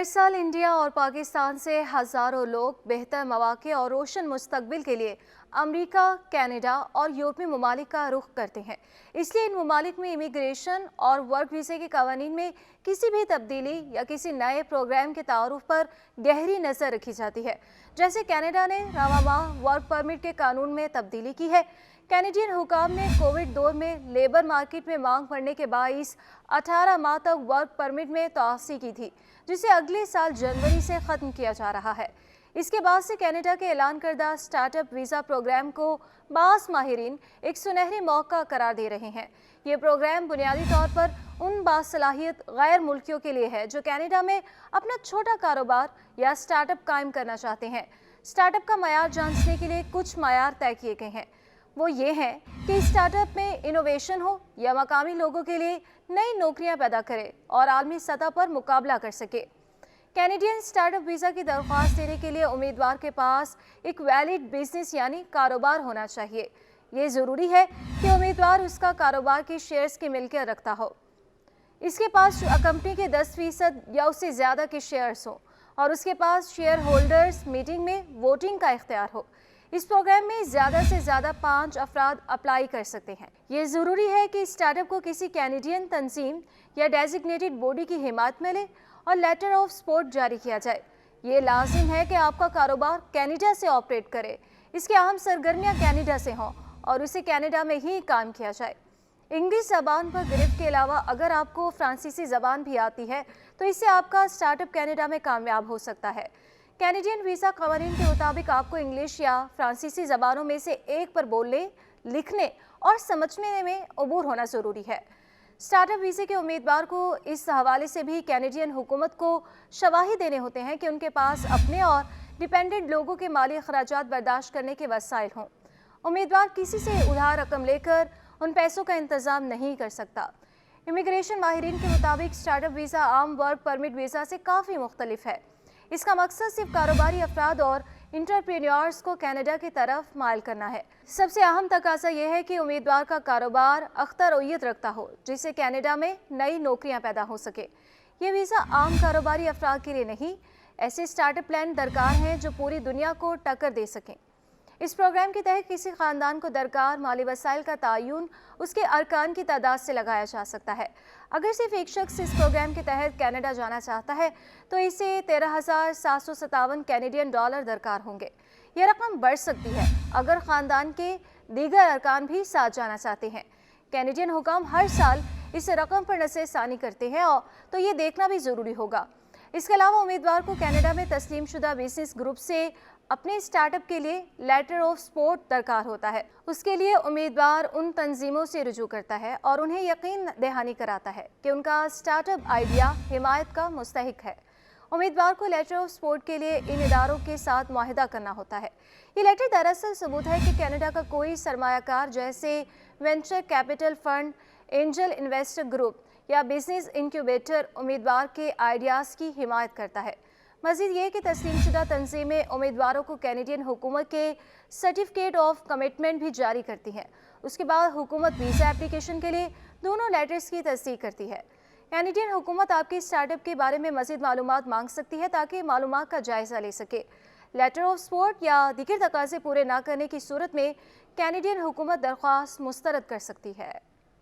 हर साल इंडिया और पाकिस्तान से हज़ारों लोग बेहतर मौक़े और रोशन मुस्तकबिल के लिए अमेरिका, कनाडा और यूरोपीय ममालिक का रुख करते हैं। इसलिए इन ममालिक में इमिग्रेशन और वर्क वीज़े के कवानीन में किसी भी तब्दीली या किसी नए प्रोग्राम के तारुफ पर गहरी नज़र रखी जाती है। जैसे कनाडा ने रवा माह वर्क परमिट के कानून में तब्दीली की है। कैनेडियन हुकाम ने कोविड दौर में लेबर मार्केट में मांग बढ़ने के बाइस 18 माह तक वर्क परमिट में तोसी की थी, जिसे अगले साल जनवरी से ख़त्म किया जा रहा है। इसके बाद से कनाडा के ऐलान करदा स्टार्टअप वीज़ा प्रोग्राम को बास माहिरीन एक सुनहरी मौका करार दे रहे हैं। ये प्रोग्राम बुनियादी तौर पर उन बासलाहियत गैर मुल्कियों के लिए है जो कनाडा में अपना छोटा कारोबार या स्टार्टअप कायम करना चाहते हैं। स्टार्टअप का मयार जांचने के लिए कुछ मयार तय किए गए हैं। वो ये है कि स्टार्टअप में इनोवेशन हो या मकामी लोगों के लिए नई नौकरियां पैदा करे और आलमी सतह पर मुकाबला कर सके। कैनेडियन स्टार्टअप वीज़ा की दरख्वास्त देने के लिए उम्मीदवार के पास एक वैलिड बिजनेस यानी कारोबार होना चाहिए। ये ज़रूरी है कि उम्मीदवार उसका कारोबार की शेयर्स की मिल्कियत रखता हो, इसके पास कंपनी के 10% या उससे ज़्यादा के शेयर्स हो और उसके पास शेयर होल्डर्स मीटिंग में वोटिंग का इख्तियार हो। इस प्रोग्राम में ज़्यादा से ज़्यादा 5 अफराद अप्लाई कर सकते हैं। ये ज़रूरी है कि स्टार्टअप को किसी कैनेडियन तंजीम या डेजिग्नेटेड बॉडी की हिमायत मिले और लेटर ऑफ सपोर्ट जारी किया जाए। ये लाजिम है कि आपका कारोबार कनाडा से ऑपरेट करे, इसकी अहम सरगर्मियाँ कनाडा से हों और उसे कनाडा में ही काम किया जाए। इंग्लिश ज़बान पर गिरफ्त के अलावा अगर आपको फ्रांसीसी ज़बान भी आती है तो इससे आपका स्टार्टअप कनाडा में कामयाब हो सकता है। कैनेडियन वीज़ा कवानीन के मुताबिक आपको इंग्लिश या फ्रांसीसी ज़बानों में से एक पर बोलने, लिखने और समझने में अबूर होना ज़रूरी है। स्टार्टअप वीज़े के उम्मीदवार को इस हवाले से भी कैनेडियन हुकूमत को शवाही देने होते हैं कि उनके पास अपने और डिपेंडेंट लोगों के माली अखराजात बर्दाश्त करने के वसाइल हों। उम्मीदवार किसी से उधार रकम लेकर उन पैसों का इंतज़ाम नहीं कर सकता। इमिग्रेशन माहिरीन के मुताबिक स्टार्टअप वीज़ा आम वर्क परमिट वीज़ा से काफ़ी मुख्तलिफ है। इसका मकसद सिर्फ कारोबारी अफराद और इंटरप्रेन्योर्स को कनाडा की तरफ माइल करना है। सबसे अहम तकाज़ा यह है कि उम्मीदवार का कारोबार अख्तरोयत रखता हो, जिससे कनाडा में नई नौकरियां पैदा हो सके। ये वीज़ा आम कारोबारी अफराद के लिए नहीं, ऐसे स्टार्टअप प्लान दरकार हैं जो पूरी दुनिया को टक्कर दे सकें। इस प्रोग्राम के तहत किसी ख़ानदान को दरकार माली वसाइल का तयन उसके अरकान की तादाद से लगाया जा सकता है। अगर सिर्फ एक शख्स इस प्रोग्राम के तहत कनाडा जाना चाहता है तो इसे 13,757 कैनेडियन डॉलर दरकार होंगे। यह रकम बढ़ सकती है अगर ख़ानदान के दीगर अरकान भी साथ जाना चाहते हैं। कैनेडियन हुकाम हर साल इस रकम पर नज़रसानी करते हैं और तो ये देखना भी ज़रूरी होगा। इसके अलावा उम्मीदवार को कनाडा में तस्लीम शुदा बिजनेस ग्रुप से अपने स्टार्टअप के लिए लेटर ऑफ सपोर्ट दरकार होता है। उसके लिए उम्मीदवार उन तंजीमों से रुजू करता है और उन्हें यकीन दहानी कराता है कि उनका स्टार्टअप आइडिया हिमायत का मुस्तहिक है। उम्मीदवार को लेटर ऑफ सपोर्ट के लिए इन इदारों के साथ मुआहिदा करना होता है। ये लेटर दरअसल सबूत है कि कनाडा का कोई सरमायाकार जैसे venture capital fund, angel investor group या बिजनेस इंक्यूबेटर उम्मीदवार के आइडियाज़ की हिमायत करता है। मज़ीद ये कि तस्लीमशुदा तंजीमें उम्मीदवारों को कैनेडियन हुकूमत के सर्टिफिकेट ऑफ कमिटमेंट भी जारी करती हैं। उसके बाद हुकूमत वीज़ा एप्लीकेशन के लिए दोनों लेटर्स की तस्दीक करती है। कैनेडियन हुकूमत आपके स्टार्टअप के बारे में मज़ीद मालूमात मांग सकती है ताकि मालूमात का जायज़ा ले सके। लेटर ऑफ सपोर्ट या दीगर तकाज़े पूरे ना करने की सूरत में कैनेडियन हुकूमत दरख्वास्त मुस्तरद कर सकती है।